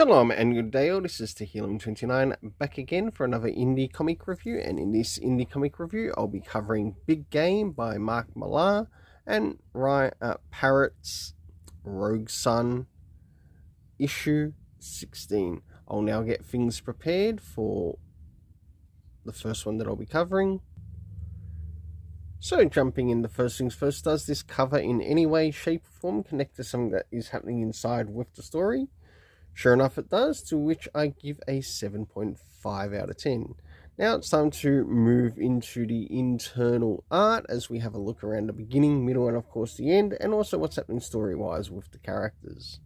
Shalom and good day all, this is Tehillim29 back again for another indie comic review, and in this indie comic review I'll be covering Big Game by Mark Millar and Parrott's Rogue Sun issue 16. I'll now get things prepared for the first one that I'll be covering. So jumping in, the first things first, does this cover in any way, shape or form connect to something that is happening inside with the story? Sure enough it does, to which I give a 7.5 out of 10. Now it's time to move into the internal art as we have a look around the beginning, middle and of course the end, and also what's happening story-wise with the characters.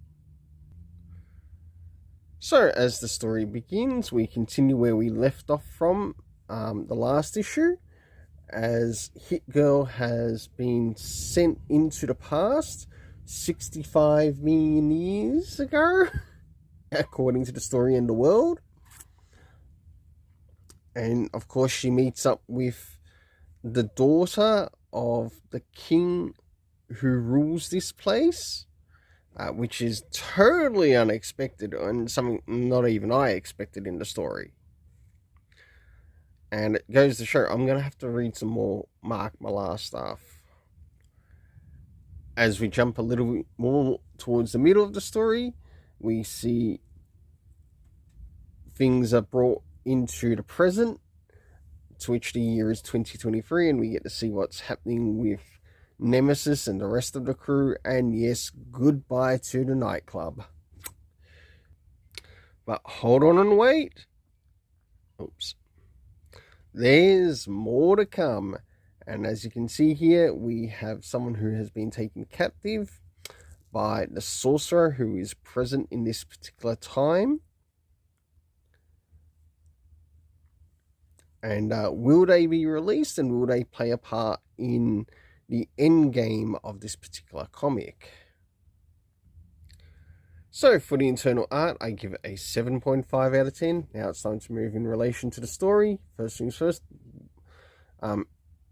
So as the story begins, we continue where we left off from the last issue, as Hit Girl has been sent into the past 65 million years ago, according to the story in the world. And of course she meets up with the daughter of the king who rules this place, which is totally unexpected and something not even I expected in the story. And it goes to show I'm going to have to read some more Mark Millar stuff. As we jump a little bit more towards the middle of the story, we see things are brought into the present, to which the year is 2023, and we get to see what's happening with Nemesis and the rest of the crew, and yes, goodbye to the nightclub. But hold on and wait. Oops. There's more to come. And as you can see here, we have someone who has been taken captive by the sorcerer who is present in this particular time. And will they be released, and will they play a part in the end game of this particular comic? So for the internal art, I give it a 7.5 out of 10. Now it's time to move in relation to the story. First things first,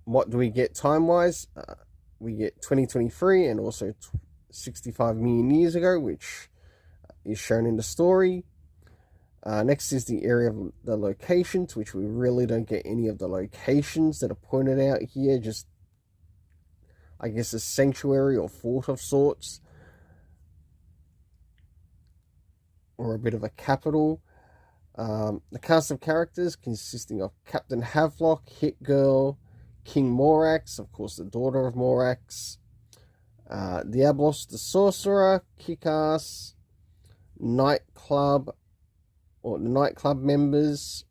what do we get time-wise? We get 2023 and also 65 million years ago, which is shown in the story. Next is the area of the locations, which we really don't get any of the locations that are pointed out here. Just, I guess, a sanctuary or fort of sorts, or a bit of a capital. The cast of characters consisting of Captain Havelock, Hit Girl, King Morax, of course the daughter of Morax, Diablos the Sorcerer, Kick-Ass, Nightclub, or the nightclub members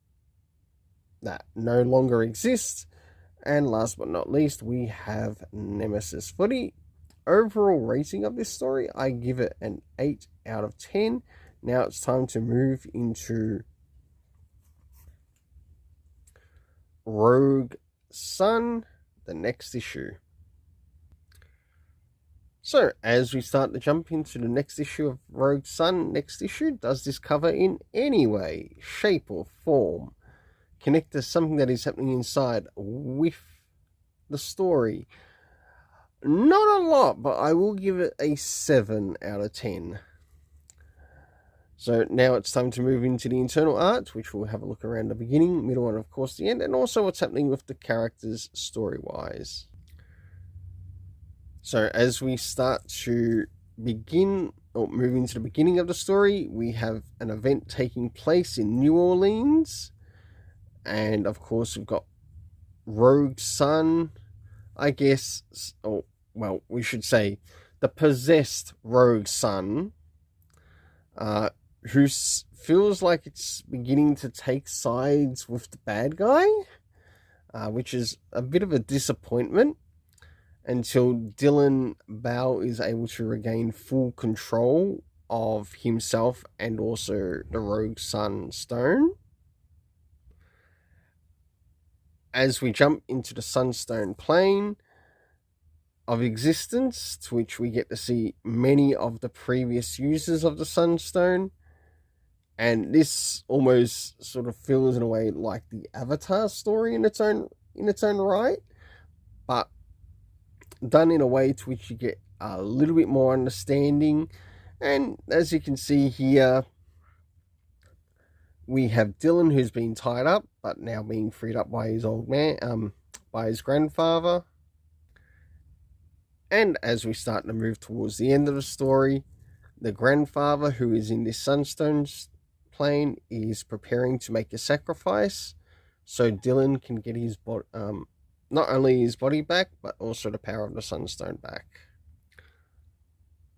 that no longer exist, and last but not least we have Nemesis. For the overall rating of this story, I give it an 8 out of 10. Now it's time to move into Rogue Sun, the next issue. So, as we start to jump into the next issue of Rogue Sun, next issue, does this cover in any way, shape or form connect to something that is happening inside with the story? Not a lot, but I will give it a 7 out of 10. So now it's time to move into the internal art, which we'll have a look around the beginning, middle, and of course the end, and also what's happening with the characters story-wise. So as we start to begin, or move into the beginning of the story, we have an event taking place in New Orleans. And of course we've got Rogue Sun, I guess, or well, we should say the possessed Rogue Sun, who feels like it's beginning to take sides with the bad guy, which is a bit of a disappointment, until Dylan Bao is able to regain full control of himself and also the Rogue Sun Stone. As we jump into the Sunstone plane of existence, to which we get to see many of the previous users of the Sunstone, and this almost sort of feels in a way like the Avatar story in its own right, but done in a way to which you get a little bit more understanding. And as you can see here, We have Dylan, who's been tied up, but now being freed up by his old man, by his grandfather. And as we start to move towards the end of the story, the grandfather, who is in this Sunstone plane, is preparing to make a sacrifice so Dylan can get his not only his body back, but also the power of the Sunstone back.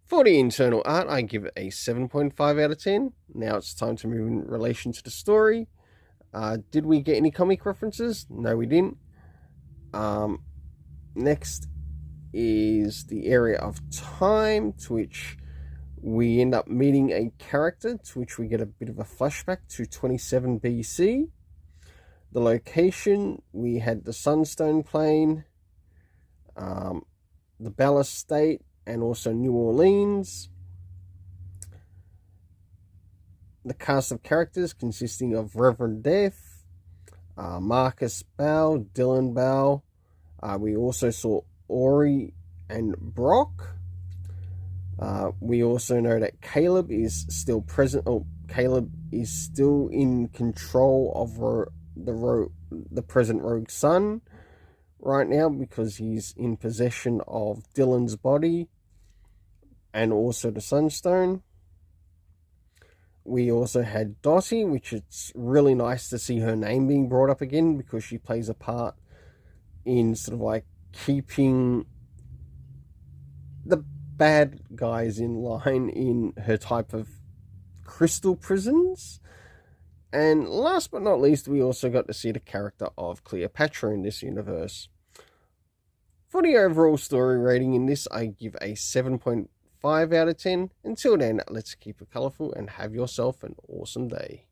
For the internal art, I give it a 7.5 out of 10. Now it's time to move in relation to the story. Did we get any comic references? No, we didn't. Next is the area of time, to which we end up meeting a character, to which we get a bit of a flashback to 27 BC. The location, we had the Sunstone Plain, the Ballast State, and also New Orleans. The cast of characters consisting of Reverend Death, Marcus Bell, Dylan Bell. We also saw Ori and Brock. We also know that Caleb is still present. Caleb is still in control of the present Rogue Sun right now, because he's in possession of Dylan's body and also the Sunstone. We also had Dottie, which it's really nice to see her name being brought up again, because she plays a part in sort of like keeping the bad guys in line in her type of crystal prisons. And last but not least, we also got to see the character of Cleopatra in this universe. For the overall story rating in this, I give a 7.5 out of 10. Until then, let's keep it colourful and have yourself an awesome day.